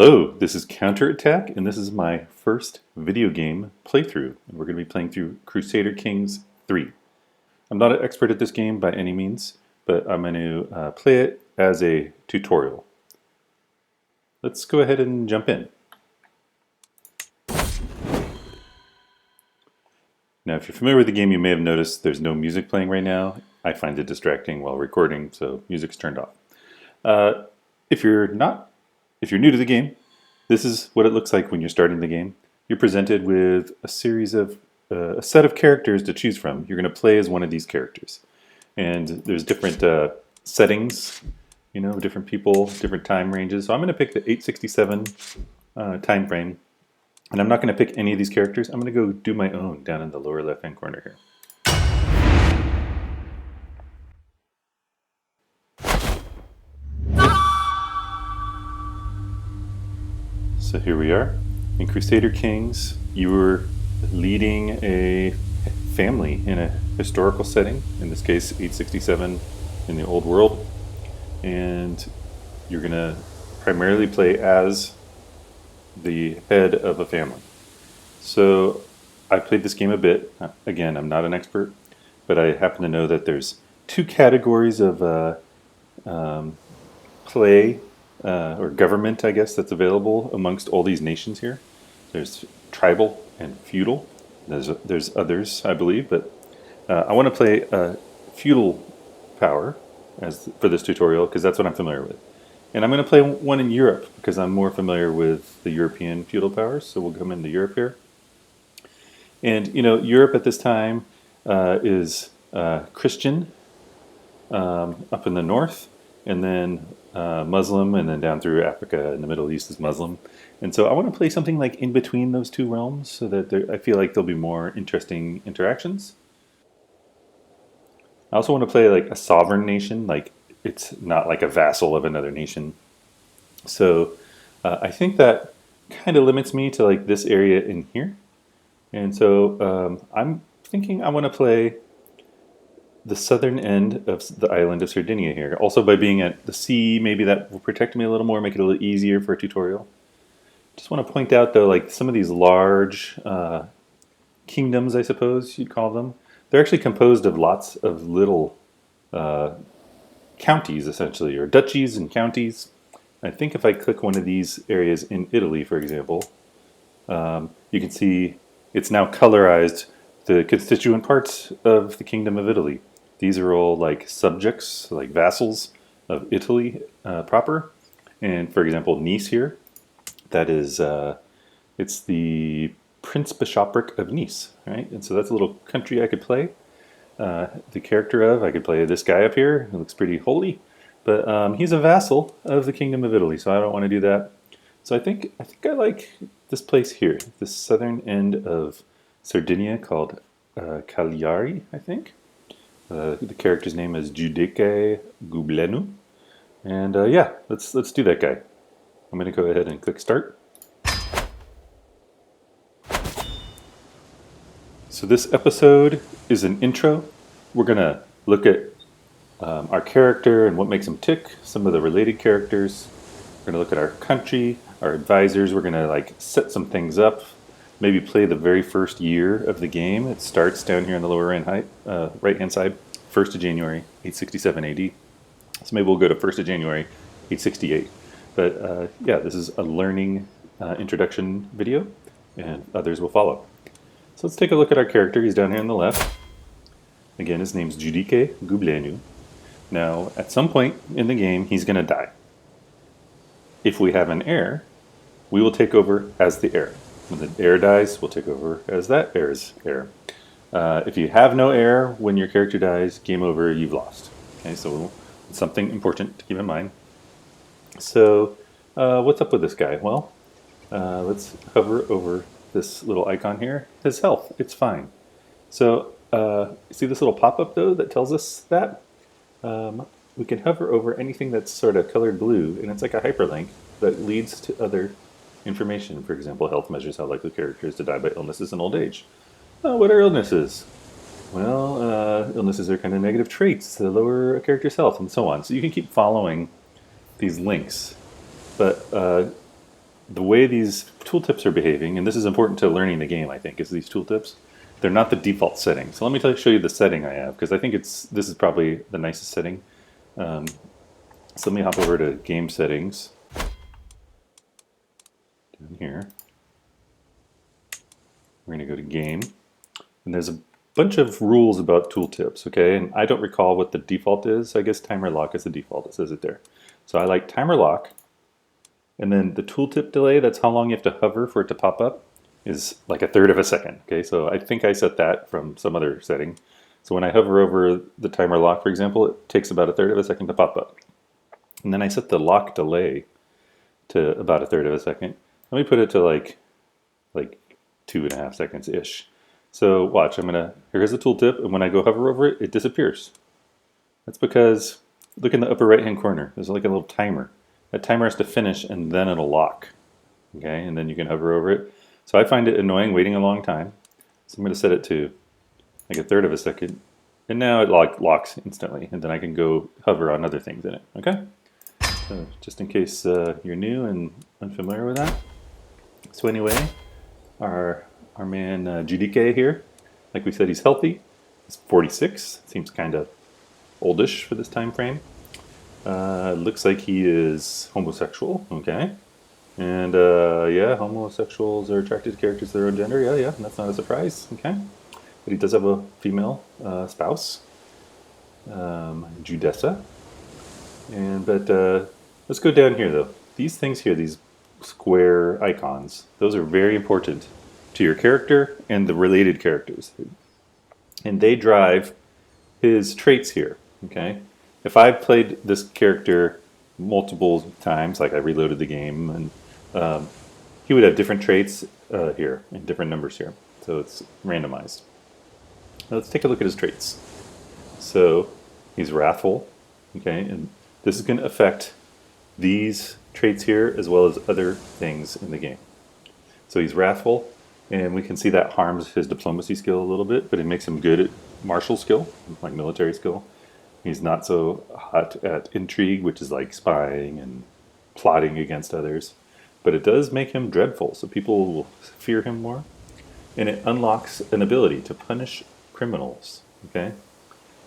Hello, this is Counterattack, and this is my first video game playthrough. And we're going to be playing through Crusader Kings III. I'm not an expert at this game by any means, but I'm going to play it as a tutorial. Let's go ahead and jump in. Now, if you're familiar with the game, you may have noticed there's no music playing right now. I find it distracting while recording, so music's turned off. If you're new to the game, this is what it looks like when you're starting the game. You're presented with a set of characters to choose from. You're going to play as one of these characters, and there's different settings, different people, different time ranges. So I'm going to pick the 867 time frame, and I'm not going to pick any of these characters. I'm going to go do my own down in the lower left-hand corner here. So here we are. In Crusader Kings, you were leading a family in a historical setting, in this case 867 in the old world, and you're going to primarily play as the head of a family. So I played this game a bit. Again, I'm not an expert, but I happen to know that there's two categories of play or government, I guess, that's available amongst all these nations here. There's tribal and feudal. There's others, I believe, but I want to play feudal power for this tutorial because that's what I'm familiar with. And I'm going to play one in Europe because I'm more familiar with the European feudal powers, so we'll come into Europe here. And, Europe at this time is Christian up in the north, and then Muslim, and then down through Africa and the Middle East is Muslim. And so I want to play something like in between those two realms so that I feel like there'll be more interesting interactions. I also want to play like a sovereign nation, like it's not like a vassal of another nation. So I think that kind of limits me to like this area in here. And so I'm thinking I want to play the southern end of the island of Sardinia here. Also, by being at the sea, maybe that will protect me a little more, make it a little easier for a tutorial. Just want to point out, though, like some of these large kingdoms, I suppose you'd call them, they're actually composed of lots of little counties, essentially, or duchies and counties. I think if I click one of these areas in Italy, for example, you can see it's now colorized the constituent parts of the Kingdom of Italy. These are all like subjects, like vassals of Italy proper. And for example, Nice here, that is, it's the Prince Bishopric of Nice, right? And so that's a little country I could play the character of. I could play this guy up here, who looks pretty holy, but he's a vassal of the Kingdom of Italy, so I don't want to do that. So I think I like this place here, this southern end of Sardinia called Cagliari, I think. The character's name is Giudice Gublenu. And yeah, let's do that guy. I'm going to go ahead and click start. So this episode is an intro. We're going to look at our character and what makes him tick, some of the related characters. We're going to look at our country, our advisors. We're going to like set some things up. Maybe play the very first year of the game. It starts down here on the lower right-hand side, 1st of January, 867 AD. So maybe we'll go to 1st of January, 868. But yeah, this is a learning introduction video, and others will follow. So let's take a look at our character. He's down here on the left. Again, his name's Giudice Gublenu. Now, at some point in the game, he's going to die. If we have an heir, we will take over as the heir. When the heir dies, we'll take over as that heir's heir. If you have no heir when your character dies, game over, you've lost. Okay, so it's something important to keep in mind. So what's up with this guy? Well, let's hover over this little icon here. His health, it's fine. So see this little pop-up, though, that tells us that? We can hover over anything that's sort of colored blue, and it's like a hyperlink that leads to other information. For example, health measures how likely character is to die by illnesses and old age. What are illnesses? Well, illnesses are kind of negative traits to lower a character's health and so on. So you can keep following these links. But the way these tooltips are behaving, and this is important to learning the game, I think, is these tooltips. They're not the default setting. So let me show you the setting I have, because I think this is probably the nicest setting. So let me hop over to game settings. Down here. We're going to go to game. And there's a bunch of rules about tooltips, okay? And I don't recall what the default is. I guess timer lock is the default. It says it there. So I like timer lock. And then the tooltip delay, that's how long you have to hover for it to pop up, is like 1/3 of a second. Okay, so I think I set that from some other setting. So when I hover over the timer lock, for example, it takes about 1/3 of a second to pop up. And then I set the lock delay to about 1/3 of a second. Let me put it to like 2.5 seconds-ish. So watch, here's the tooltip, and when I go hover over it, it disappears. That's because, look in the upper right-hand corner, there's like a little timer. That timer has to finish and then it'll lock. Okay, and then you can hover over it. So I find it annoying waiting a long time. So I'm going to set it to like 1/3 of a second. And now it locks instantly. And then I can go hover on other things in it. Okay? So just in case you're new and unfamiliar with that. So anyway, our man Giudice here, like we said, he's healthy. He's 46. Seems kind of oldish for this time frame. Looks like he is homosexual. Okay. And yeah, homosexuals are attracted to characters of their own gender. Yeah, that's not a surprise. Okay, but he does have a female spouse, Judessa. But let's go down here though. These things here, these square icons, those are very important to your character and the related characters, and they drive his traits here. Okay, if I've played this character multiple times, like I reloaded the game, and he would have different traits here and different numbers here, so it's randomized. Now let's take a look at his traits. So he's wrathful, okay, and this is going to affect these traits here as well as other things in the game. So he's wrathful, and we can see that harms his diplomacy skill a little bit, but it makes him good at martial skill, like military skill. He's not so hot at intrigue, which is like spying and plotting against others. But it does make him dreadful, so people will fear him more. And it unlocks an ability to punish criminals, okay?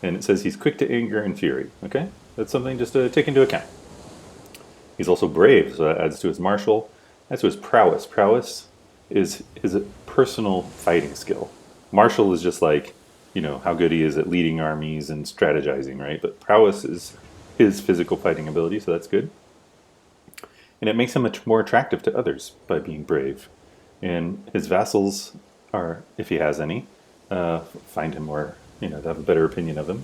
And it says he's quick to anger and fury, okay? That's something just to take into account. He's also brave, so that adds to his martial. Adds to his prowess. Prowess is his personal fighting skill. Martial is just like, you know, how good he is at leading armies and strategizing, right? But prowess is his physical fighting ability, so that's good. And it makes him much more attractive to others by being brave. And his vassals are, if he has any, find him more, to have a better opinion of him.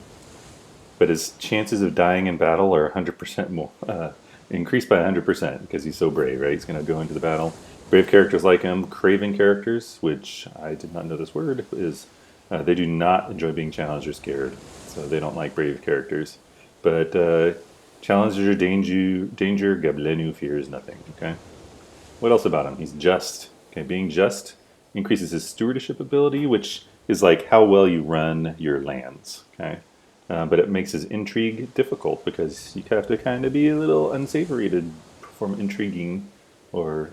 But his chances of dying in battle are 100% more, increased by 100% because he's so brave, right? He's going to go into the battle. Brave characters like him, craven characters, which I did not know this word, is they do not enjoy being challenged or scared. So they don't like brave characters. But challenges or danger, Gablenu fears nothing, okay? What else about him? He's just. Okay, being just increases his stewardship ability, which is like how well you run your lands, okay? But it makes his intrigue difficult because you have to kind of be a little unsavory to perform intriguing or,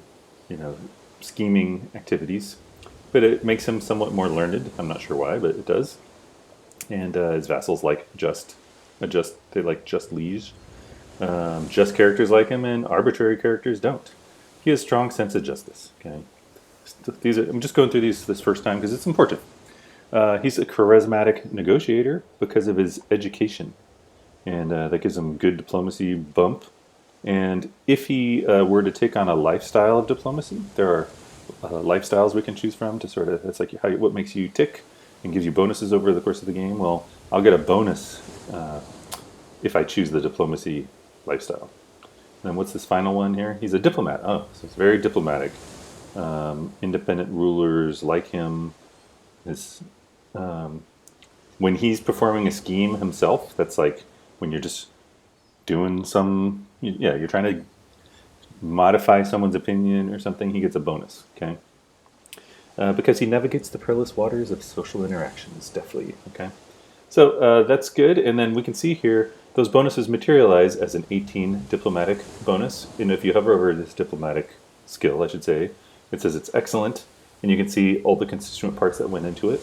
scheming activities. But it makes him somewhat more learned. I'm not sure why, but it does. And his vassals like they like just liege. Just characters like him, and arbitrary characters don't. He has a strong sense of justice. Okay, I'm just going through this first time because it's important. He's a charismatic negotiator because of his education, and that gives him good diplomacy bump. And if he were to take on a lifestyle of diplomacy, there are lifestyles we can choose from to sort of, that's like what makes you tick and gives you bonuses over the course of the game. Well, I'll get a bonus if I choose the diplomacy lifestyle. And then what's this final one here? He's a diplomat. Oh, so it's very diplomatic. Independent rulers like him. When he's performing a scheme himself, that's like when you're just doing you're trying to modify someone's opinion or something, he gets a bonus, okay? Because he navigates the perilous waters of social interactions, deftly, okay? So that's good, and then we can see here, those bonuses materialize as an 18 diplomatic bonus, and if you hover over this diplomatic skill, I should say. It says it's excellent, and you can see all the constituent parts that went into it.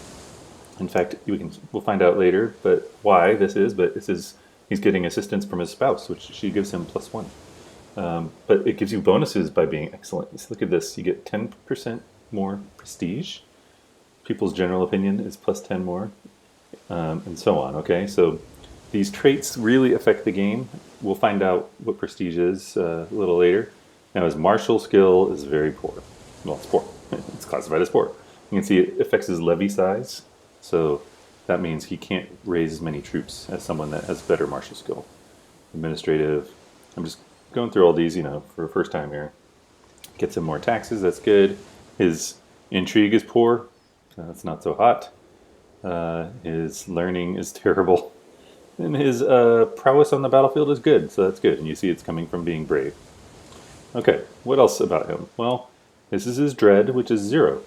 In fact, we'll find out later, but why this is. But it says he's getting assistance from his spouse, which she gives him +1. But it gives you bonuses by being excellent. So look at this. You get 10% more prestige. People's general opinion is +10 more, and so on. Okay, so these traits really affect the game. We'll find out what prestige is a little later. Now his martial skill is very poor. Well, it's poor. It's classified as poor. You can see it affects his levy size. So that means he can't raise as many troops as someone that has better martial skill. Administrative. I'm just going through all these, for the first time here. Gets him more taxes. That's good. His intrigue is poor. That's not so hot. His learning is terrible. And his prowess on the battlefield is good, so that's good. And you see it's coming from being brave. Okay, what else about him? Well, this is his dread, which is 0.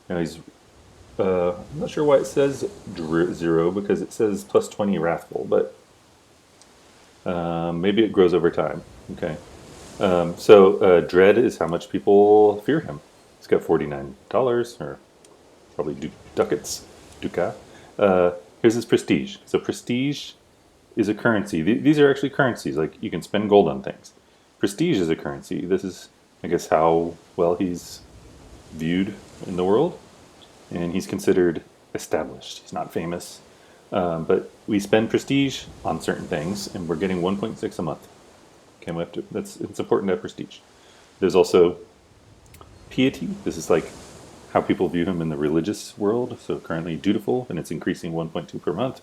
Now he's, I'm not sure why it says 0, because it says +20 wrathful, but maybe it grows over time. Okay, so dread is how much people fear him. He's got $49, or probably ducats, duca. Here's his prestige. So prestige is a currency. These are actually currencies. Like, you can spend gold on things. Prestige is a currency. This is, I guess, how well he's viewed in the world. And he's considered established. He's not famous. But we spend prestige on certain things, and we're getting 1.6 a month. Okay, we have to, it's important to have prestige. There's also piety. This is like how people view him in the religious world. So currently dutiful, and it's increasing 1.2 per month.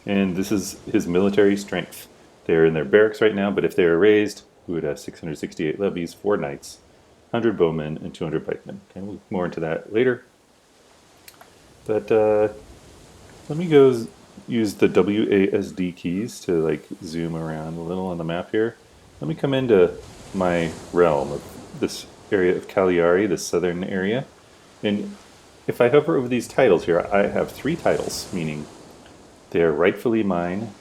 And this is his military strength. They're in their barracks right now, but if they were raised, we would have 668 levies, 4 knights, 100 bowmen, and 200 pikemen. Okay, we'll look more into that later. But let me go use the WASD keys to zoom around a little on the map here. Let me come into my realm of this area of Cagliari, this southern area. And if I hover over these titles here, I have 3 titles, meaning they are rightfully mine.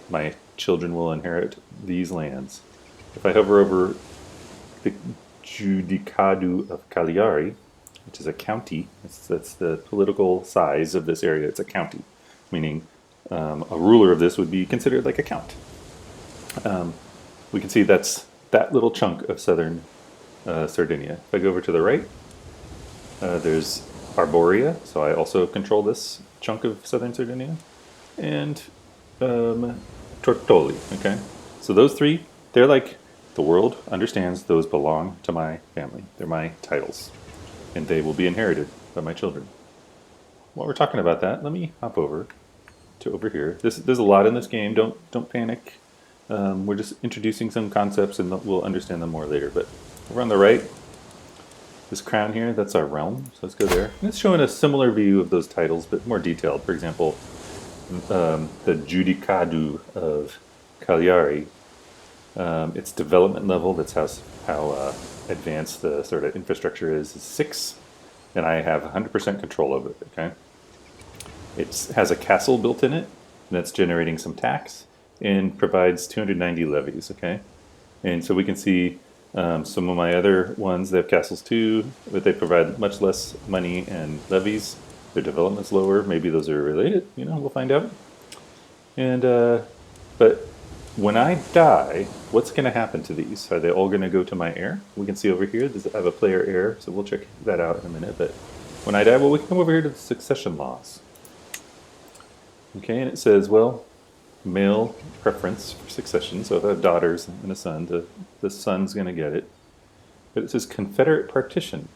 My children will inherit these lands. If I hover over the Judicado of Cagliari, which is a county, that's the political size of this area, it's a county, meaning a ruler of this would be considered like a count. We can see that's that little chunk of southern Sardinia. If I go over to the right, there's Arborea, so I also control this chunk of southern Sardinia, and Tortoli. Okay, so those 3, they're like, the world understands those belong to my family. They're my titles, and they will be inherited by my children. While we're talking about that, let me hop over to over here. There's a lot in this game. Don't panic. We're just introducing some concepts, and we'll understand them more later. But over on the right, this crown here, that's our realm. So let's go there. And it's showing a similar view of those titles, but more detailed. For example, the Judicado of Cagliari. Its development level, that's how advanced the sort of infrastructure is 6, and I have 100% control of it. Okay, it has a castle built in it, and that's generating some tax, and provides 290 levies. Okay, and so we can see some of my other ones, they have castles too, but they provide much less money and levies. Their development's lower. Maybe those are related. We'll find out. And but when I die, what's going to happen to these? Are they all going to go to my heir? We can see over here, I have a player heir, so we'll check that out in a minute. But when I die, well, we can come over here to the succession laws. Okay, and it says, well, male preference for succession. So if I have daughters and a son, the son's going to get it. But it says confederate partition.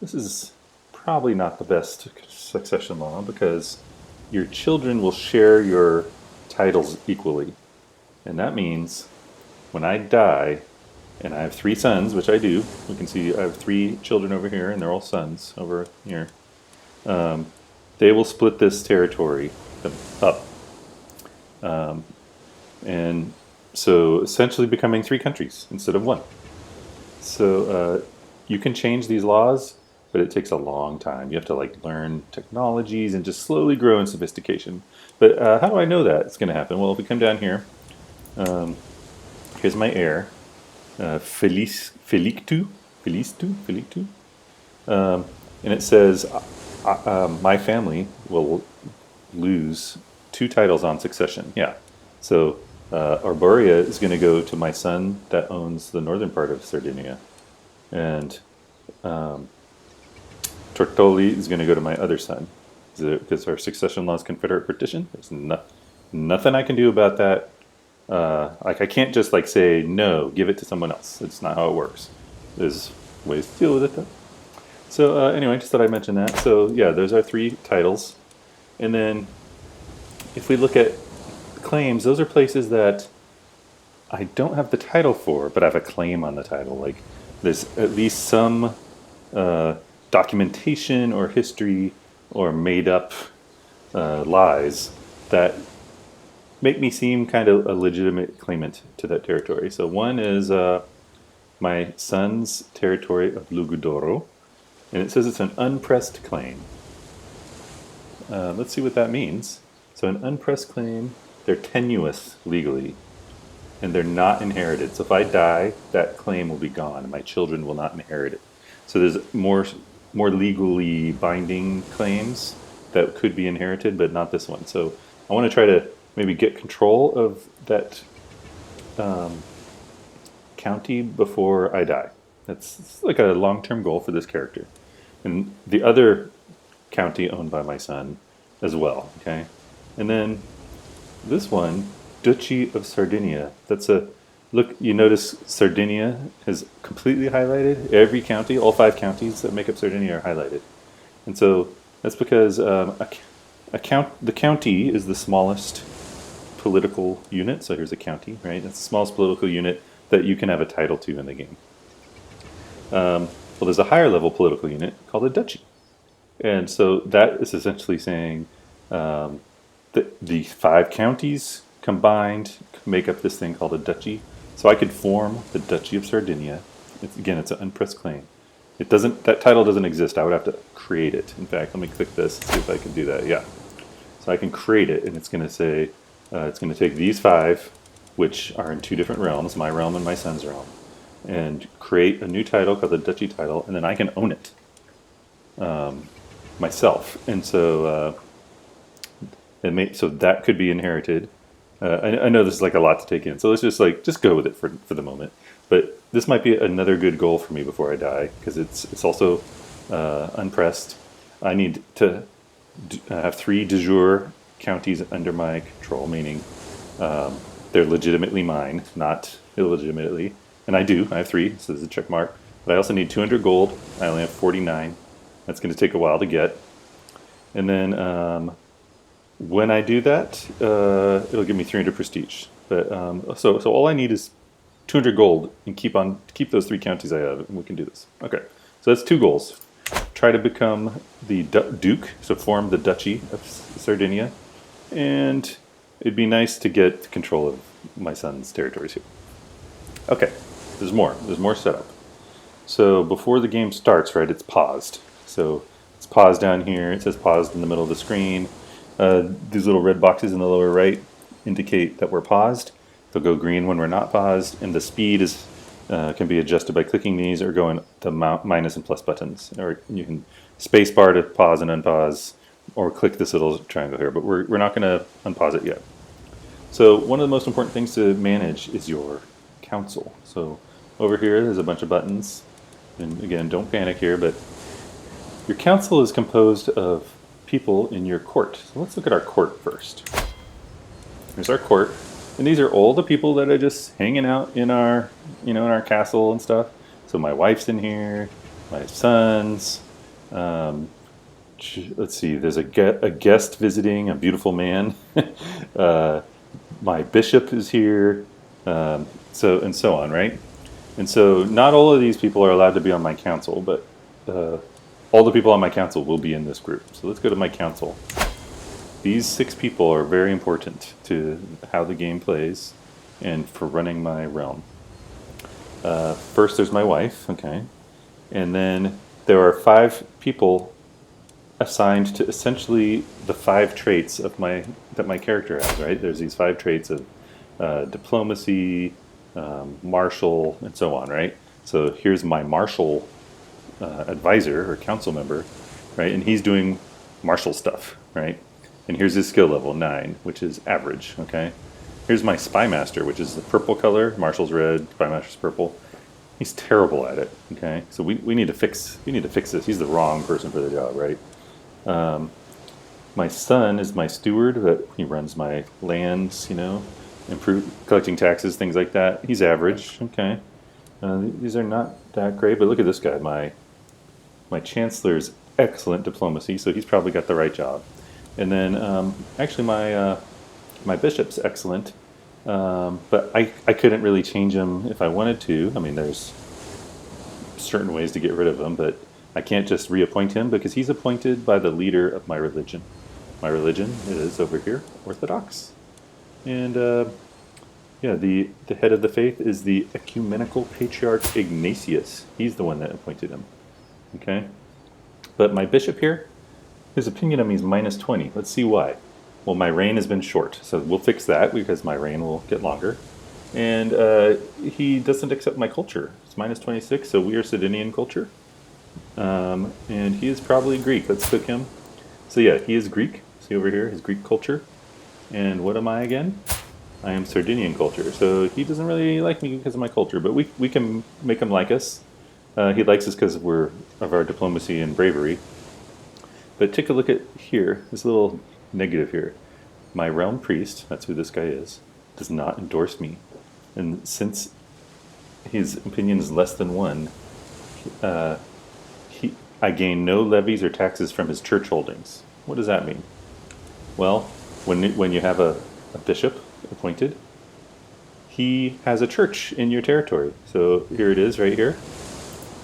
This is probably not the best succession law, because your children will share your titles equally. And that means when I die, and I have 3 sons, which I do, we can see I have 3 children over here, and they're all sons over here, they will split this territory up. And so essentially becoming 3 countries instead of 1. So you can change these laws, but it takes a long time. You have to learn technologies and just slowly grow in sophistication. But how do I know that it's going to happen? Well, if we come down here, here's my heir, Felictu, Filitu, and it says my family will lose 2 titles on succession. Yeah, so Arborea is going to go to my son that owns the northern part of Sardinia, and Tortoli is going to go to my other son because our succession law is confederate partition. There's nothing I can do about that. Like I can't just like say no, give it to someone else. It's not how it works. There's ways to deal with it though. So anyway, just thought I'd mention that. So yeah, those are 3 titles, and then if we look at claims, those are places that I don't have the title for, but I have a claim on the title. Like there's at least some documentation or history or made up lies that make me seem kind of a legitimate claimant to that territory. So one is my son's territory of Lugudoro, and it says it's an unpressed claim. Let's see what that means. So an unpressed claim, they're tenuous legally, and they're not inherited. So if I die, that claim will be gone, and my children will not inherit it. So there's more legally binding claims that could be inherited, but not this one. So I want to try to maybe get control of that county before I die. That's like a long-term goal for this character. And the other county owned by my son as well, okay? And then this one, Duchy of Sardinia. That's a, look, you notice Sardinia is completely highlighted. Every county, all 5 counties that make up Sardinia are highlighted. And so that's because the county is the smallest political unit. So here's a county, right? That's the smallest political unit that you can have a title to in the game. Well, there's a higher level political unit called a duchy. And so that is essentially saying that the 5 counties combined make up this thing called a duchy. So I could form the Duchy of Sardinia. Again, it's an unpressed claim. It doesn't. That title doesn't exist. I would have to create it. In fact, let me click this and see if I can do that. Yeah. So I can create it, and it's going to say it's going to take these 5, which are in 2 different realms, my realm and my son's realm, and create a new title called the Duchy title, and then I can own it myself. And so so that could be inherited. I know this is like a lot to take in, so let's just go with it for the moment. But this might be another good goal for me before I die, because it's also unpressed. I need to have 3 de jure counties under my control, meaning they're legitimately mine, not illegitimately. And I have 3, so there's a check mark. But I also need 200 gold. I only have 49. That's going to take a while to get. And then when I do that, it'll give me 300 prestige. But so all I need is 200 gold and keep those 3 counties I have, and we can do this. Okay, so that's 2 goals. Try to become the Duke, so form the Duchy of Sardinia, and it'd be nice to get control of my son's territories here. Okay, there's more setup. So before the game starts, right, it's paused. So it's paused down here. It says paused in the middle of the screen. These little red boxes in the lower right indicate that we're paused. They'll go green when we're not paused, and the speed is can be adjusted by clicking these or going the minus and plus buttons. Or you can space bar to pause and unpause, or click this little triangle here, but we're not going to unpause it yet. So one of the most important things to manage is your council. So over here there's a bunch of buttons, and again, don't panic here, but your council is composed of people in your court. So let's look at our court first. Here's our court, and these are all the people that are just hanging out in our, in our castle and stuff. So my wife's in here, my sons. Let's see, there's a guest visiting, a beautiful man. My bishop is here, so and so on, right? And so not all of these people are allowed to be on my council, but all the people on my council will be in this group. So let's go to my council. These 6 people are very important to how the game plays and for running my realm. First there's my wife, okay, and then there are 5 people assigned to essentially the 5 traits of that my character has, right? There's these 5 traits of diplomacy, martial, and so on, right? So here's my marshal advisor or council member, right? And he's doing martial stuff, right? And here's his skill level, 9, which is average, okay? Here's my spy master, which is the purple color. Marshal's red, spy master's purple. He's terrible at it, okay? So we need to fix this. He's the wrong person for the job, right? My son is my steward, but he runs my lands, collecting taxes, things like that. He's average, okay. These are not that great, but look at this guy. My chancellor's excellent diplomacy, so he's probably got the right job. And then actually my bishop's excellent, but I couldn't really change him if I wanted to. I mean, there's certain ways to get rid of him, but I can't just reappoint him because he's appointed by the leader of my religion. My religion is over here, Orthodox. And yeah, the head of the faith is the ecumenical patriarch Ignatius. He's the one that appointed him. Okay? But my bishop here, his opinion of me is -20. Let's see why. Well, my reign has been short, so we'll fix that because my reign will get longer. And he doesn't accept my culture. It's -26, so we are Sardinian culture. And he is probably Greek. Let's click him. So yeah, he is Greek. See over here, his Greek culture. And what am I again? I am Sardinian culture. So he doesn't really like me because of my culture, but we can make him like us. He likes us because of our diplomacy and bravery. But take a look at here, this little negative here. My realm priest, that's who this guy is, does not endorse me. And since his opinion is less than 1, I gain no levies or taxes from his church holdings. What does that mean? Well, when you have a bishop appointed, he has a church in your territory. So here it is right here.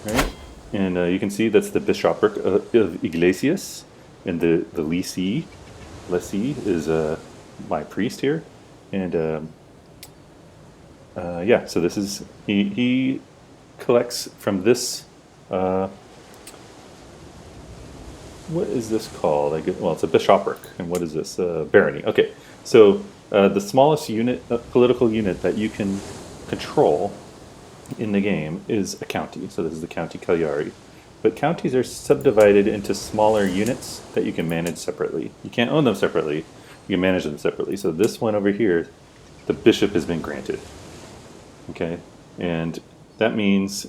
Right? And you can see that's the bishopric of Iglesias, and the lessee is my priest here. And yeah, so this is, he collects from this, what is this called? Well, it's a bishopric. And what is this? Barony. Okay, so the smallest unit, political unit that you can control in the game is a county. So this is the county Cagliari. But counties are subdivided into smaller units that you can manage separately. You can't own them separately. You can manage them separately. So this one over here, the bishop has been granted. Okay, and that means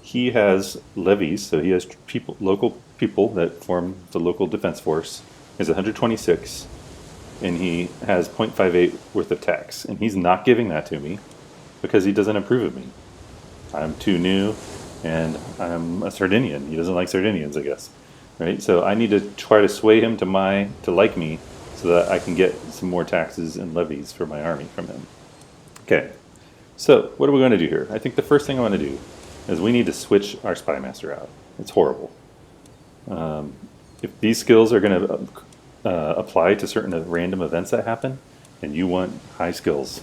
he has levies. So he has local people that form the local defense force. Is 126, and he has 0.58 worth of tax. And he's not giving that to me because he doesn't approve of me. I'm too new, and I'm a Sardinian. He doesn't like Sardinians, I guess, right? So I need to try to sway him to like me, so that I can get some more taxes and levies for my army from him. Okay, so what are we going to do here? I think the first thing I want to do is we need to switch our spy master out. It's horrible. If these skills are going to apply to certain random events that happen, and you want high skills.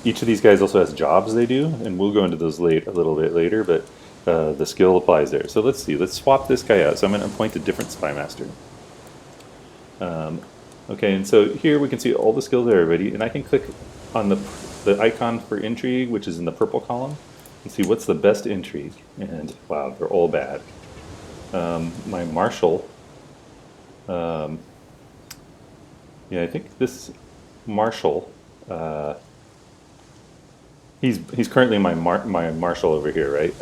Each of these guys also has jobs they do, and we'll go into those a little bit later, but the skill applies there. So let's see, let's swap this guy out. So I'm going to appoint a different spy master. Okay, and so here we can see all the skills there already, and I can click on the icon for intrigue, which is in the purple column, and see what's the best intrigue. And wow, they're all bad. My marshal, yeah, I think this marshal, he's currently my marshal over here, right?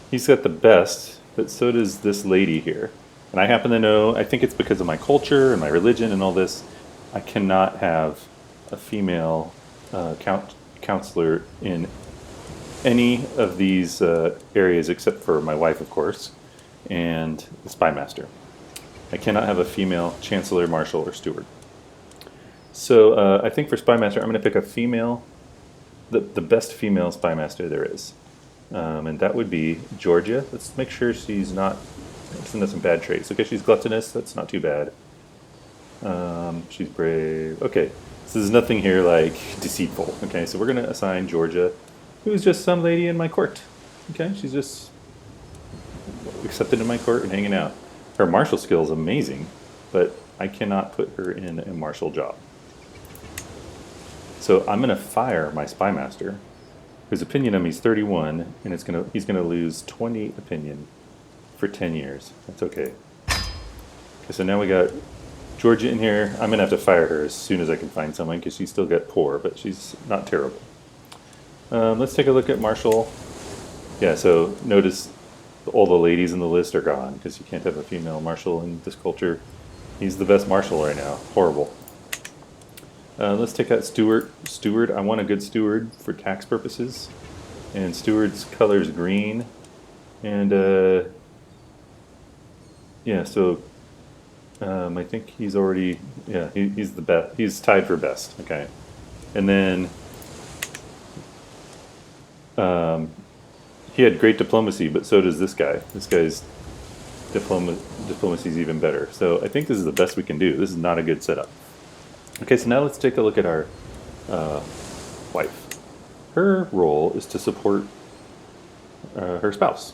He's got the best, but so does this lady here. And I happen to know, I think it's because of my culture and my religion and all this, I cannot have a female counselor in any of these areas except for my wife, of course, and the spy master. I cannot have a female chancellor, marshal, or steward. So I think for spy master, I'm going to pick a female, the best female spy master there is. And that would be Georgia. Let's make sure she's not, doesn't have some bad traits. Okay, she's gluttonous, that's not too bad. She's brave. Okay, so there's nothing here like deceitful. Okay, so we're going to assign Georgia, who's just some lady in my court. Okay, she's just accepted in my court and hanging out. Her martial skill is amazing, but I cannot put her in a martial job. So I'm going to fire my spy master, whose opinion on me is 31, and he's gonna lose 20 opinion for 10 years. That's okay. Okay, so now we got Georgia in here. I'm gonna have to fire her as soon as I can find someone because she's still got poor, but she's not terrible. Let's take a look at Marshall. Yeah, so notice all the ladies in the list are gone because you can't have a female marshal in this culture. He's the best marshal right now. Horrible. Let's take out Steward. Steward, I want a good steward for tax purposes. And Steward's color is green. And yeah, so I think he's already, yeah, he's the best. He's tied for best. Okay. And then he had great diplomacy, but so does this guy. This guy's diplomacy is even better. So I think this is the best we can do. This is not a good setup. Okay, so now let's take a look at our wife. Her role is to support her spouse.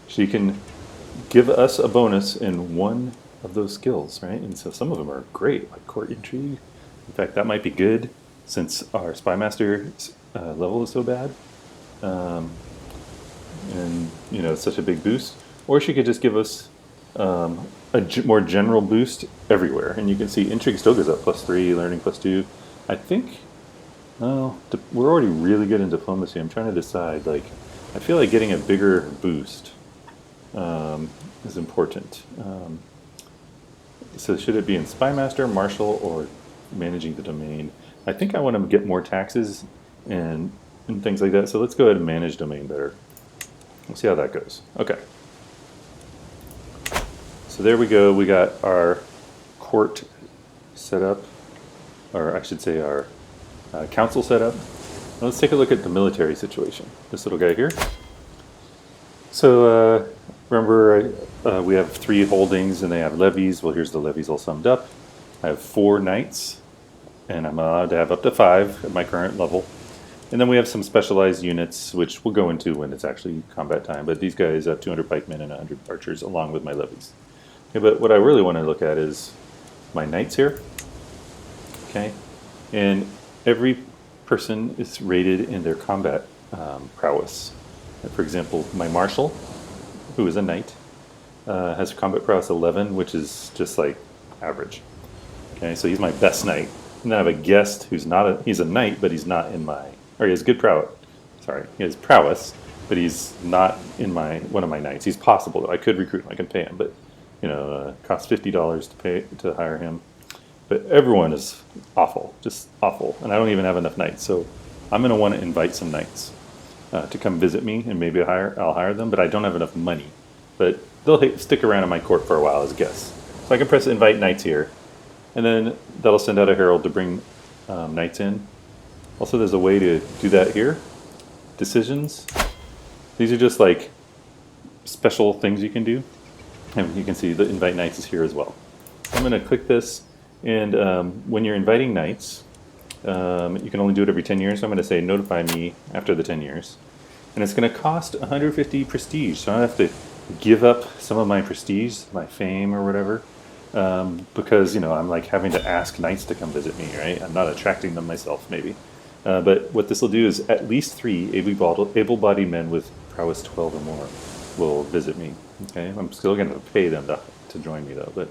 She can give us a bonus in one of those skills, right? And so some of them are great, like court intrigue. In fact, that might be good since our spy master level is so bad. And you know, it's such a big boost. Or she could just give us a more general boost everywhere. And you can see intrigue still goes up +3, learning +2. I think, well, we're already really good in diplomacy. I'm trying to decide, like, I feel like getting a bigger boost is important. So should it be in spy master, marshal, or managing the domain? I think I want to get more taxes and things like that. So let's go ahead and manage domain better. We'll see how that goes. Okay. So there we go. We got our court set up, or I should say our council set up. Now let's take a look at the military situation. This little guy here. So remember, we have 3 holdings and they have levies. Well, here's the levies all summed up. I have 4 knights, and I'm allowed to have up to 5 at my current level. And then we have some specialized units, which we'll go into when it's actually combat time. But these guys have 200 pikemen and 100 archers, along with my levies. Okay, but what I really want to look at is my knights here. Okay, and every person is rated in their combat prowess. For example, my marshal, who is a knight, has combat prowess 11, which is just like average. Okay, so he's my best knight. And then I have a guest who's not he's a knight, but he's not in my, or he has good prowess. Sorry, he has prowess, but he's not in one of my knights. He's possible though. I could recruit him. I can pay him, but you know, costs $50 to hire him. But everyone is awful, just awful, and I don't even have enough knights. So I'm going to want to invite some knights to come visit me, and maybe I'll hire them. But I don't have enough money. But they'll stick around in my court for a while as guests. So I can press invite knights here, and then that'll send out a herald to bring knights in. Also, there's a way to do that here. Decisions. These are just like special things you can do. And you can see the invite knights is here as well. I'm going to click this, and when you're inviting knights, you can only do it every 10 years. So I'm going to say notify me after the 10 years. And it's going to cost 150 prestige. So I have to give up some of my prestige, my fame or whatever, because, you know, I'm like having to ask knights to come visit me, right? I'm not attracting them myself, maybe. But what this will do is at least 3 able-bodied men with prowess 12 or more will visit me. Okay, I'm still going to pay them to join me though. But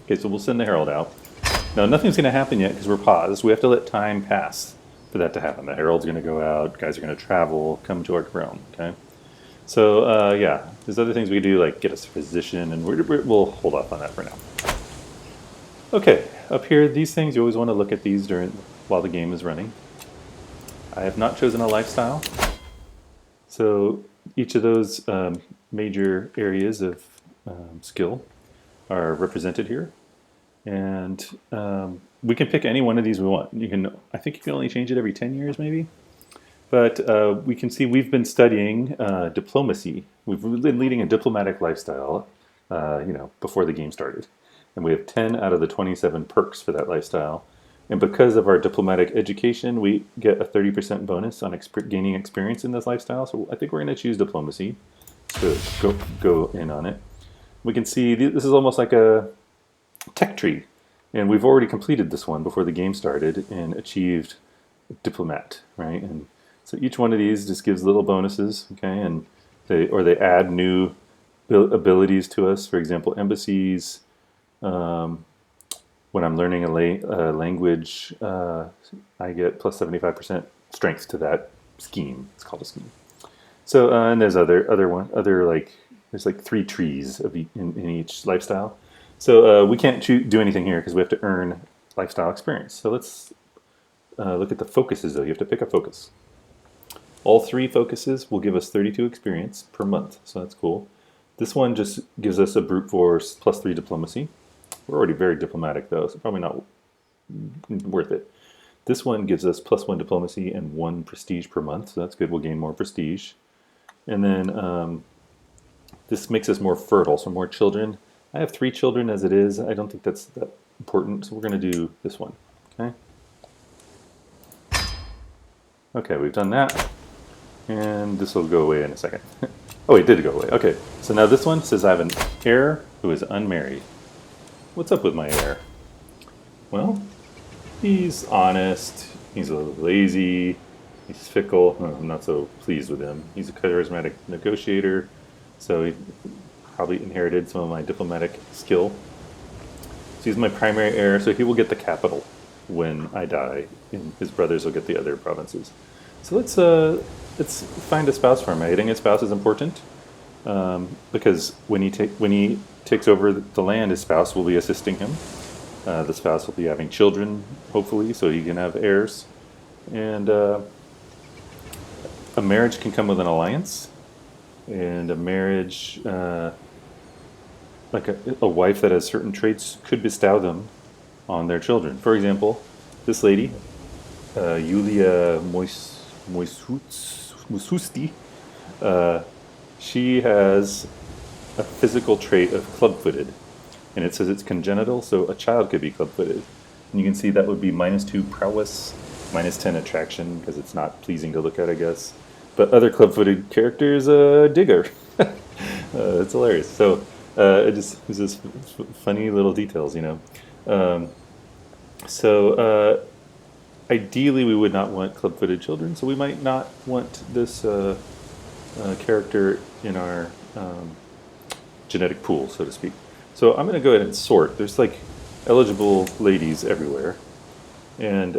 okay, so we'll send the herald out. Now nothing's going to happen yet because we're paused. We have to let time pass for that to happen. The herald's going to go out. Guys are going to travel, come to our throne. Okay, so yeah, there's other things we can do like get us a physician, and we'll hold off on that for now. Okay, up here, these things you always want to look at these while the game is running. I have not chosen a lifestyle, so each of those major areas of skill are represented here, and we can pick any one of these we want. I think you can only change it every 10 years maybe, but we can see we've been studying diplomacy. We've been leading a diplomatic lifestyle, you know, before the game started, and we have 10 out of the 27 perks for that lifestyle. And because of our diplomatic education, we get a 30% bonus on gaining experience in this lifestyle. So I think we're going to choose diplomacy to go in on it. We can see this is almost like a tech tree. And we've already completed this one before the game started and achieved diplomat, right? And so each one of these just gives little bonuses, okay? And they add new abilities to us. For example, embassies. When I'm learning a language, I get plus 75% strength to that scheme. It's called a scheme. So and there's other like there's like 3 trees in each lifestyle. So we can't do anything here because we have to earn lifestyle experience. So let's look at the focuses though. You have to pick a focus. All 3 focuses will give us 32 experience per month. So that's cool. This one just gives us a brute force plus 3 diplomacy. We're already very diplomatic though, so probably not worth it. This one gives us plus 1 diplomacy and 1 prestige per month, so that's good. We'll gain more prestige. And then this makes us more fertile, so more children. I have 3 children as it is. I don't think that's that important, so we're going to do this one. Okay. Okay, we've done that, and this will go away in a second. Oh, it did go away. Okay, so now this one says I have an heir who is unmarried. What's up with my heir? Well, he's honest, he's a little lazy, he's fickle. I'm not so pleased with him. He's a charismatic negotiator, so he probably inherited some of my diplomatic skill. So he's my primary heir, so he will get the capital when I die, and his brothers will get the other provinces. So let's find a spouse for him. Getting a spouse is important because when he takes over the land, his spouse will be assisting him. The spouse will be having children, hopefully, so he can have heirs. And a marriage can come with an alliance, and a marriage, like a wife that has certain traits, could bestow them on their children. For example, this lady, Yulia Moisusti, she has a physical trait of club-footed, and it says it's congenital, so a child could be club-footed. And you can see that would be -2 prowess, -10 attraction, because it's not pleasing to look at, I guess. But other club-footed characters dig her. It's hilarious. So it's just funny little details, you know. Ideally, we would not want club-footed children, so we might not want this character in our genetic pool, so to speak. So I'm going to go ahead and sort. There's like eligible ladies everywhere, and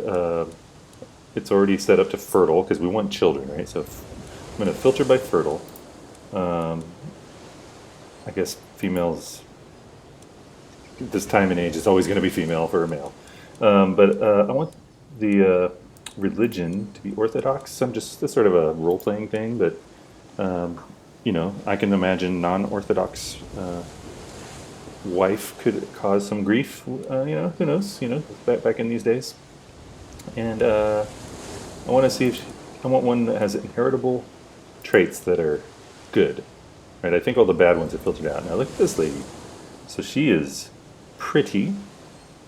it's already set up to fertile because we want children, right? So I'm going to filter by fertile. I guess females, this time and age, is always going to be female for a male. But I want the religion to be Orthodox. That's sort of a role-playing thing, but you know, I can imagine non-Orthodox wife could cause some grief. You know, who knows? You know, back in these days. And I want to see I want one that has inheritable traits that are good. Right? I think all the bad ones are filtered out. Now look at this lady. So she is pretty,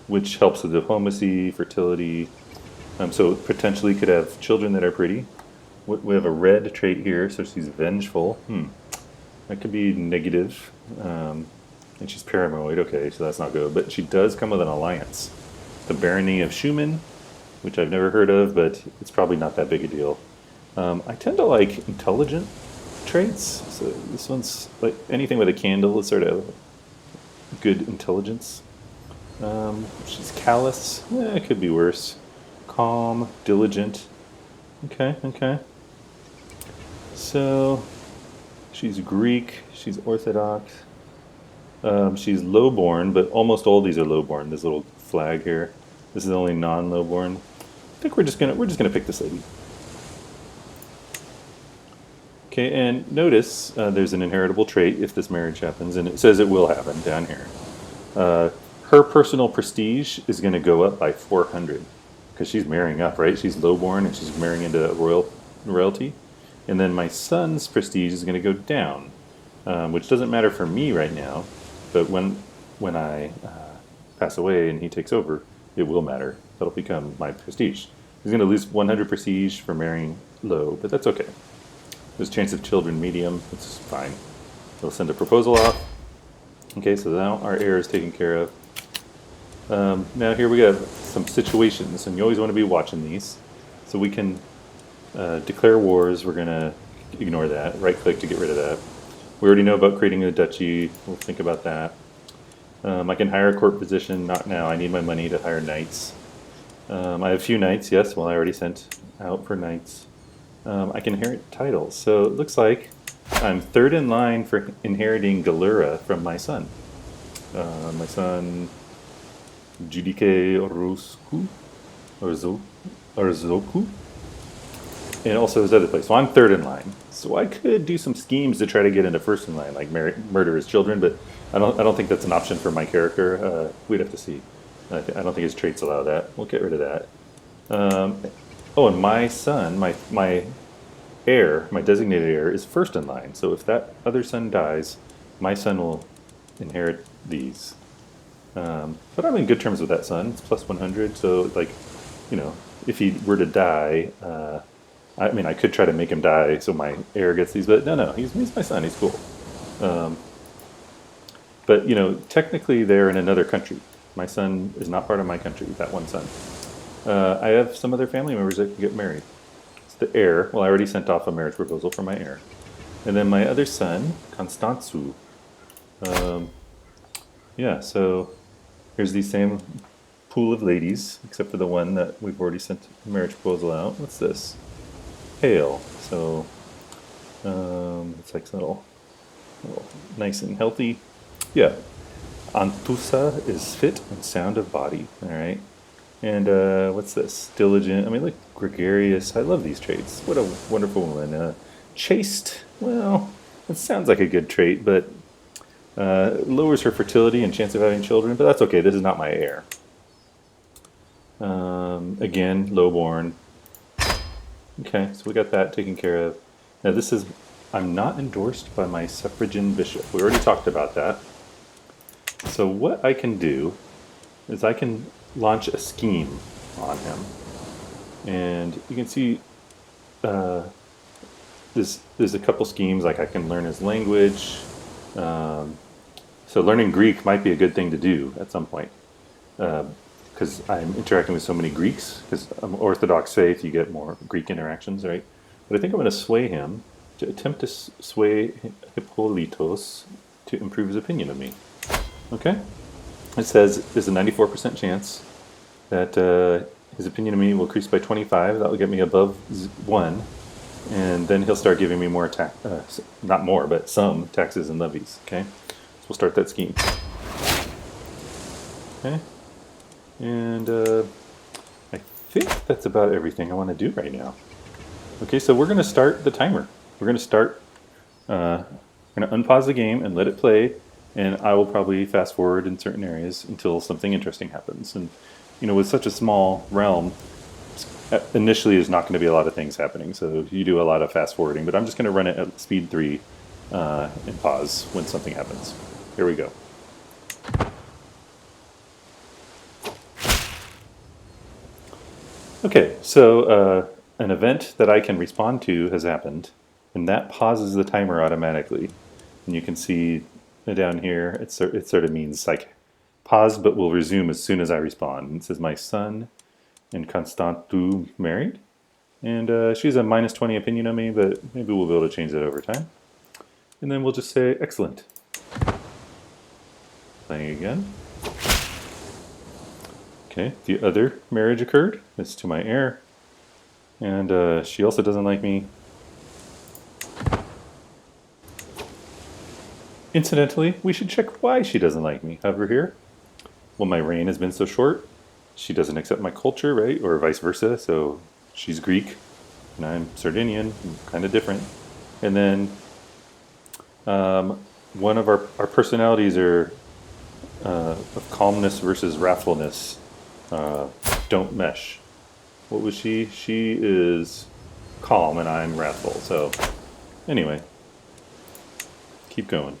which helps with diplomacy, fertility. So potentially could have children that are pretty. We have a red trait here, so she's vengeful. That could be negative. And she's paranoid. Okay, so that's not good. But she does come with an alliance. The Barony of Schumann, which I've never heard of, but it's probably not that big a deal. I tend to like intelligent traits. So this one's like anything with a candle is sort of good intelligence. She's callous. It could be worse. Calm, diligent. Okay. So she's Greek. She's Orthodox. She's lowborn, but almost all these are lowborn. This little flag here. This is the only non-lowborn. I think we're just gonna pick this lady. Okay, and notice there's an inheritable trait if this marriage happens, and it says it will happen down here. Her personal prestige is going to go up by 400 because she's marrying up, right? She's lowborn and she's marrying into royalty. And then my son's prestige is going to go down, which doesn't matter for me right now, but when I pass away and he takes over, it will matter. That'll become my prestige. He's going to lose 100 prestige for marrying low, but that's okay. There's a chance of children medium, which is fine. We'll send a proposal off. Okay, so now our heir is taken care of. Now here we have some situations, and you always want to be watching these. So we can declare wars. We're going to ignore that. Right click to get rid of that. We already know about creating a duchy. We'll think about that. I can hire a court position. Not now. I need my money to hire knights. I have a few knights, yes. Well, I already sent out for knights. I can inherit titles. So it looks like I'm third in line for inheriting Galura from my son. My son, Judike Orozku, Orzoku, and also his other place. So I'm third in line. So I could do some schemes to try to get into first in line, like murder his children, but I don't think that's an option for my character. We'd have to see. I don't think his traits allow that. We'll get rid of that. Oh, and my son, my heir, my designated heir, is first in line. So if that other son dies, my son will inherit these. But I'm in good terms with that son. It's plus 100. So, like, if he were to die, I mean, I could try to make him die so my heir gets these. But no, he's my son. He's cool. But, technically they're in another country. My son is not part of my country, that one son. I have some other family members that can get married. It's the heir. Well, I already sent off a marriage proposal for my heir. And then my other son, Constanzu. Yeah, so here's the same pool of ladies, except for the one that we've already sent a marriage proposal out. What's this? Pale. So it's like little nice and healthy. Yeah. Antusa is fit and sound of body. All right. And what's this? Diligent. I mean, look, gregarious. I love these traits. What a wonderful woman. Chaste. Well, it sounds like a good trait, but lowers her fertility and chance of having children. But that's okay. This is not my heir. Again, lowborn. Okay, so we got that taken care of. Now this is, I'm not endorsed by my suffragan bishop. We already talked about that. So what I can do is I can launch a scheme on him. And you can see there's a couple schemes, like I can learn his language. So learning Greek might be a good thing to do at some point. Because I'm interacting with so many Greeks, because I'm Orthodox faith, you get more Greek interactions, right? But I think I'm going to sway him, to attempt to sway Hippolytos to improve his opinion of me. Okay? It says there's a 94% chance that his opinion of me will increase by 25. That will get me above 1. And then he'll start giving me more not more, but some taxes and levies. Okay? So we'll start that scheme. Okay? And I think that's about everything I want to do right now. Okay, so we're going to start the timer. We're going to start, we're going to unpause the game and let it play, and I will probably fast forward in certain areas until something interesting happens. And, with such a small realm, initially there's not going to be a lot of things happening, so you do a lot of fast forwarding, but I'm just going to run it at speed 3 and pause when something happens. Here we go. Okay, so an event that I can respond to has happened, and that pauses the timer automatically. And you can see down here, it sort of means like pause, but will resume as soon as I respond. It says my son and Constantu married, and she's a minus 20 opinion on me, but maybe we'll be able to change that over time. And then we'll just say excellent. Playing again. Okay, the other marriage occurred. It's to my heir. And she also doesn't like me. Incidentally, we should check why she doesn't like me. Over here, well, my reign has been so short. She doesn't accept my culture, right? Or vice versa. So she's Greek, and I'm Sardinian, kind of different. And then one of our personalities are of calmness versus wrathfulness. Don't mesh. What was she? She is calm and I'm wrathful. So anyway, keep going.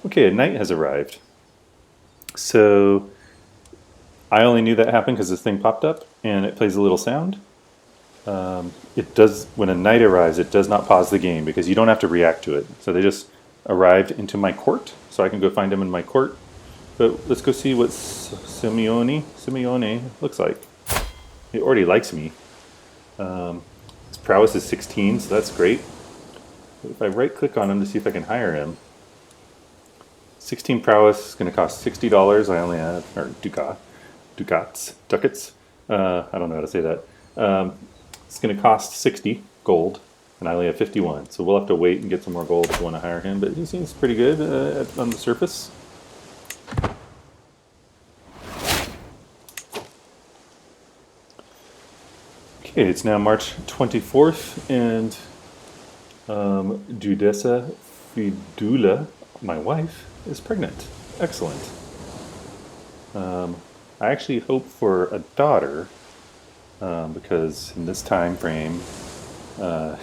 Okay, a knight has arrived. So I only knew that happened because this thing popped up and it plays a little sound. It does, when a knight arrives, it does not pause the game because you don't have to react to it. So they just arrived into my court, so I can go find them in my court. But let's go see what Simeone looks like. He already likes me. His prowess is 16, so that's great. But if I right-click on him to see if I can hire him, 16 prowess is going to cost $60. I only have, or ducats. I don't know how to say that. It's going to cost 60 gold, and I only have 51. So we'll have to wait and get some more gold if we want to hire him. But he seems pretty good on the surface. Okay, it's now March 24th, and Judessa Fidula, my wife, is pregnant. Excellent. I actually hope for a daughter because in this time frame,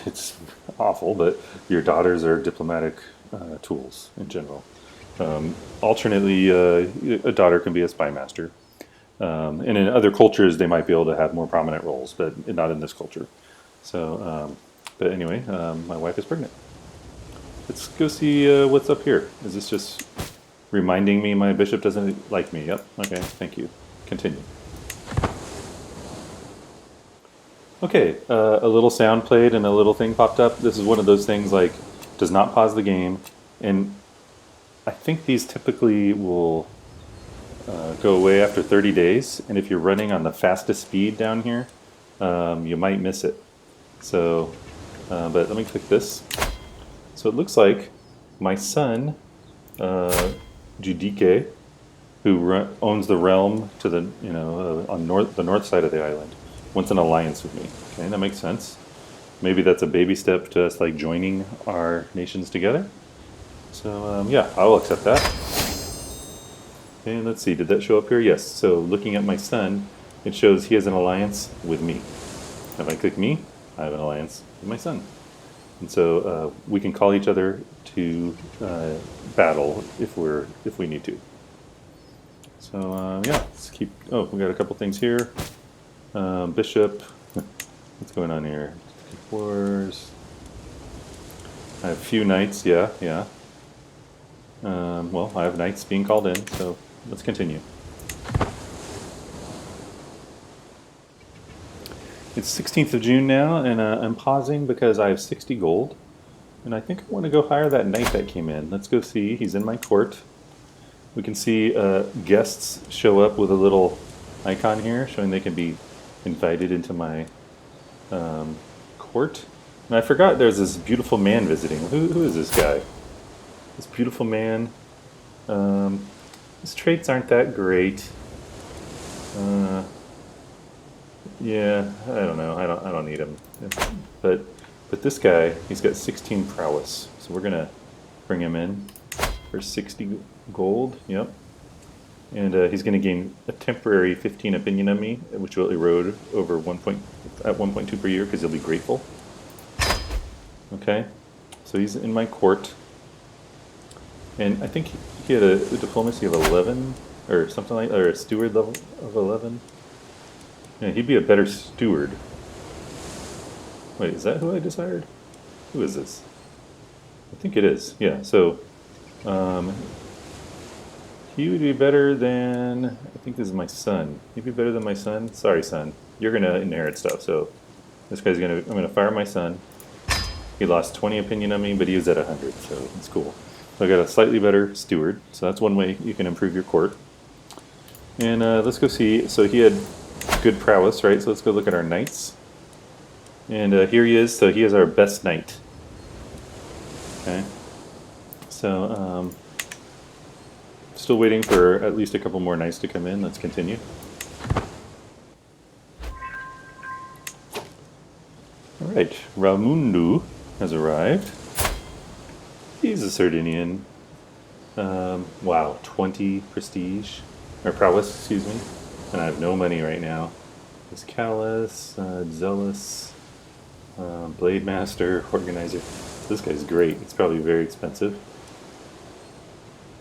it's awful, but your daughters are diplomatic tools in general. Alternately, a daughter can be a spy master. And in other cultures, they might be able to have more prominent roles, but not in this culture. So, but anyway, my wife is pregnant. Let's go see what's up here. Is this just reminding me my bishop doesn't like me? Yep. Okay. Thank you. Continue. Okay. A little sound played and a little thing popped up. This is one of those things like does not pause the game, and I think these typically will go away after 30 days. And if you're running on the fastest speed down here, you might miss it. So, but let me click this. So it looks like my son, Judike, who owns the realm to the on the north side of the island, wants an alliance with me. Okay, that makes sense. Maybe that's a baby step to us like joining our nations together. So yeah, I will accept that. And let's see, did that show up here? Yes. So looking at my son, it shows he has an alliance with me. If I click me, I have an alliance with my son. And so we can call each other to battle if we need to. So yeah, let's keep. Oh, we got a couple things here. Bishop. What's going on here? Wars. I have a few knights. Yeah. Well, I have knights being called in. So let's continue. It's 16th of June now, and I'm pausing because I have 60 gold. And I think I want to go hire that knight that came in. Let's go see. He's in my court. We can see guests show up with a little icon here showing they can be invited into my court. And I forgot there's this beautiful man visiting. Who is this guy? This beautiful man. His traits aren't that great. Yeah, I don't know. I don't need him. But this guy, he's got 16 prowess. So we're gonna bring him in for 60 gold. Yep. And he's gonna gain a temporary 15 opinion on me, which will erode over 1.2 per year because he'll be grateful. Okay. So he's in my court. And I think he had a diplomacy of 11 or something like, or a steward level of 11. Yeah, he'd be a better steward. Wait, is that who I just hired? Who is this? I think it is. Yeah, so he would be better than, I think this is my son. He'd be better than my son. Sorry, son. You're going to inherit stuff. So this guy's I'm going to fire my son. He lost 20 opinion on me, but he was at 100, so it's cool. So I got a slightly better steward. So that's one way you can improve your court. And let's go see. So he had good prowess, right? So let's go look at our knights. And here he is. So he is our best knight. Okay. So still waiting for at least a couple more knights to come in. Let's continue. All right. Ramundu has arrived. He's a Sardinian. Wow, 20 prestige. Or prowess, excuse me. And I have no money right now. There's Callus, Zealous, Blade Master, Organizer. This guy's great. It's probably very expensive.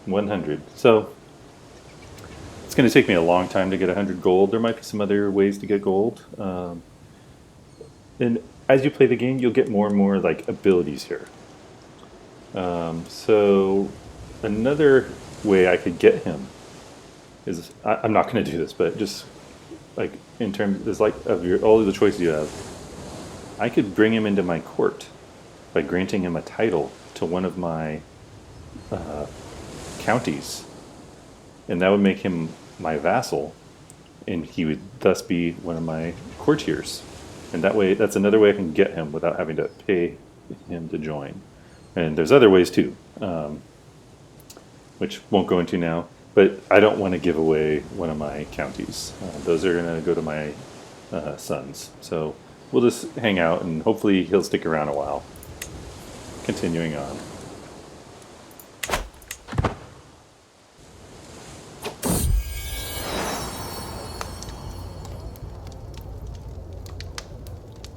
100. So it's going to take me a long time to get 100 gold. There might be some other ways to get gold. And as you play the game, you'll get more and more like abilities here. So another way I could get him is I'm not going to do this, but just like in terms, there's like of all of the choices you have, I could bring him into my court by granting him a title to one of my counties, and that would make him my vassal, and he would thus be one of my courtiers. And that way, that's another way I can get him without having to pay him to join. And there's other ways too, which won't go into now. But I don't want to give away one of my counties. Those are going to go to my sons. So we'll just hang out, and hopefully he'll stick around a while. Continuing on.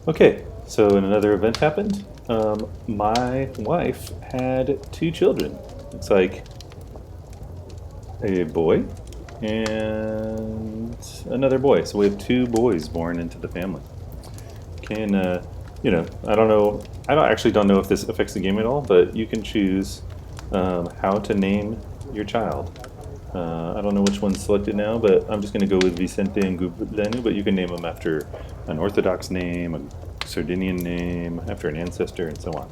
Okay, so another event happened. My wife had 2 children. It's like a boy and another boy. So we have 2 boys born into the family. Okay, and I don't know. Actually don't know if this affects the game at all, but you can choose how to name your child. I don't know which one's selected now, but I'm just going to go with Vicente and Gublenu, but you can name them after an Orthodox name, a Sardinian name, after an ancestor, and so on.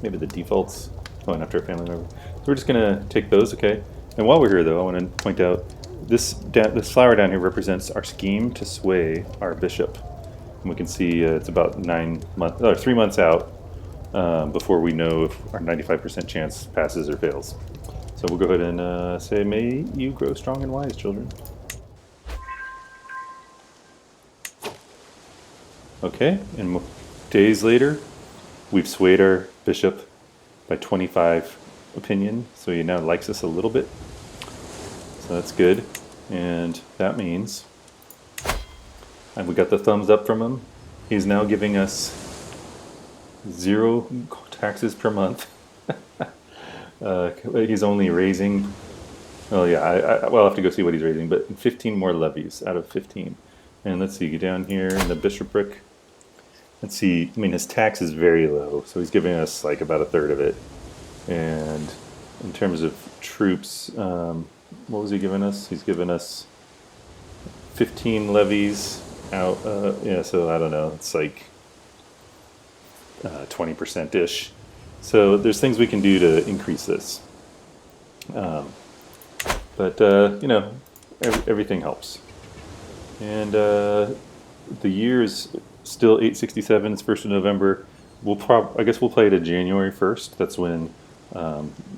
Maybe the defaults, and after a family member. So we're just going to take those, okay? And while we're here, though, I want to point out this flower down here represents our scheme to sway our bishop. And we can see it's about 3 months out before we know if our 95% chance passes or fails. So we'll go ahead and say, may you grow strong and wise, children. Okay, and days later, we've swayed our bishop by 25 opinion, so he now likes us a little bit. So that's good, and that means, and we got the thumbs up from him, he's now giving us 0 taxes per month. He's only raising, well, yeah, I'll have to go see what he's raising, but 15 more levies out of 15. And let's see, down here in the bishopric, let's see, I mean, his tax is very low, so he's giving us like about 1/3 of it. And in terms of troops, what was he giving us? He's given us 15 levies out, yeah, so I don't know, it's like 20%-ish. So there's things we can do to increase this. But everything helps. And the year is still 867, it's 1st of November. I guess we'll play it at January 1st. That's when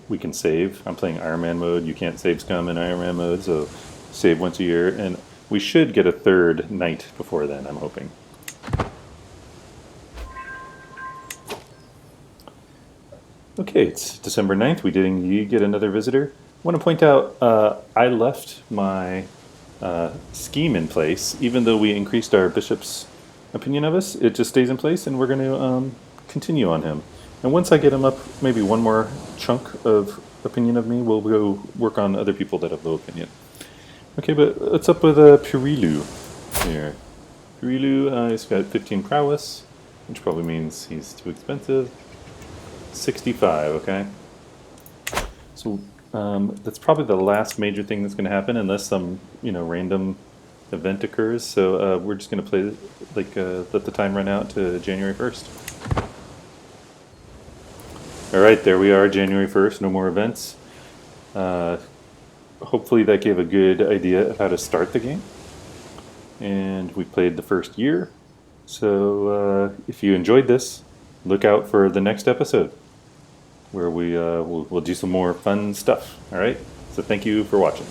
we can save. I'm playing Iron Man mode. You can't save scum in Iron Man mode, so save once a year. And we should get a 3rd night before then, I'm hoping. Okay, it's December 9th. We didn't get another visitor. I want to point out I left my scheme in place. Even though we increased our bishop's opinion of us, it just stays in place, and we're going to continue on him. And once I get him up, maybe one more chunk of opinion of me, we'll go work on other people that have low opinion. Okay, but what's up with Pirilu here? Pirilu, he's got 15 prowess, which probably means he's too expensive. 65, okay? So that's probably the last major thing that's going to happen, unless some random event occurs. So we're just going to play, let the time run out to January 1st. All right, there we are, January 1st, no more events. Hopefully that gave a good idea of how to start the game. And we played the first year. So if you enjoyed this, look out for the next episode, where we'll do some more fun stuff. All right, so thank you for watching.